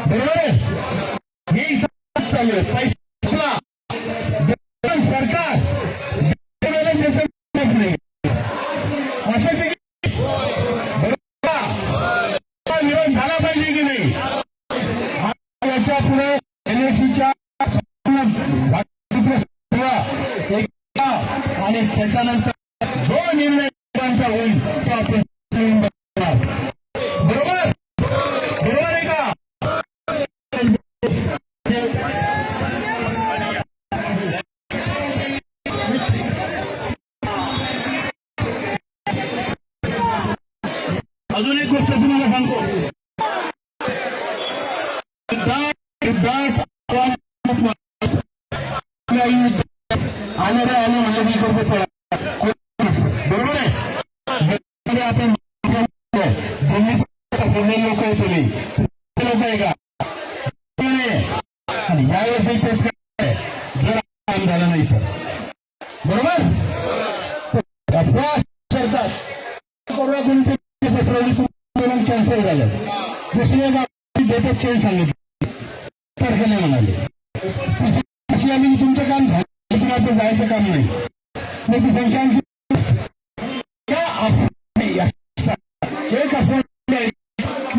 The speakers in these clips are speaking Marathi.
बरोबर आहे. हे चालू आहे पैसा सरकार नाही अशाच विरोध झाला पाहिजे की नाही. याच्या पुढे एनएससीच्या आणि त्याच्यानंतर जो निर्णय होईल तो आपण बरोबर बरोबर आहे का. अजून एक गोष्ट तुम्हाला सांगतो. आणारे आले म्हणजे मी करतो बरोबर आहे. आपण दिल्लीचे लोक आहे तुम्ही लोक आहे का आणि यावेळेस तेच जर काम झालं नाही तर बरोबर सरकार कॅन्सल झालं. दुसऱ्या डेटच चेंज सांगितलं तारखेला म्हणाले. आम्ही तुमचं काम झालं तुम्हाला जायचं काम नाही. ती संख्या एक असं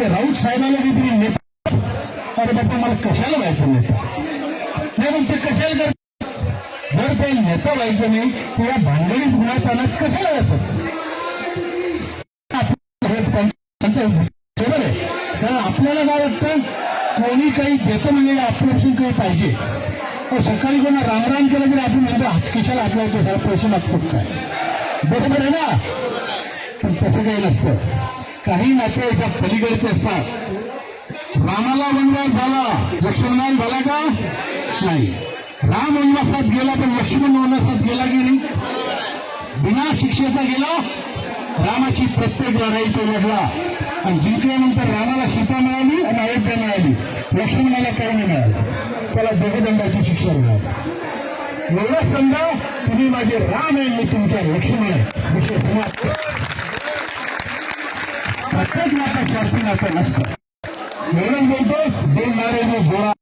राऊत साहेबांना काहीतरी नेता. अरे बाबा मला कशाला व्हायचं नेता नाही मग ते कशाला करत. जर काही नेता व्हायचं नाही तर या भांडणीत गुन्हा आणत कशाला जातात. बरोबर आहे. कारण आपल्याला काय वाटतं कोणी काही देतं म्हणजे आपल्यापासून काही पाहिजे. सकाळी कोणा रामराम केलं तरी आपण म्हणतो हातकिशाला हात लावतो सारा पैसे लागतो काय. बरोबर आहे ना. पण तसं काही नसतं. काही नाते याच्या पलीकडचे असतात. रामाला वनवास झाला लक्ष्मणाला झाला का नाही. राम वनवासात गेला पण लक्ष्मण वनवासात गेला की नाही. बिना शिक्षेचा गेला. रामाची प्रत्येक लढाई तो लढला आणि जिंकल्यानंतर रामाला सीता मिळाली आणि अयोध्या मिळाली. लक्ष्मणाला काही नाही मिळालं. त्याला देहदंडाची शिक्षा मिळाली. एवढंच समजा तुम्ही माझे राम आहे मी तुमच्या लक्ष्मण आहे. विषय समाप्त. प्रत्येक नातं स्वार्थी नातं नसतं. एवढंच बोलतो दोन नारे गोरा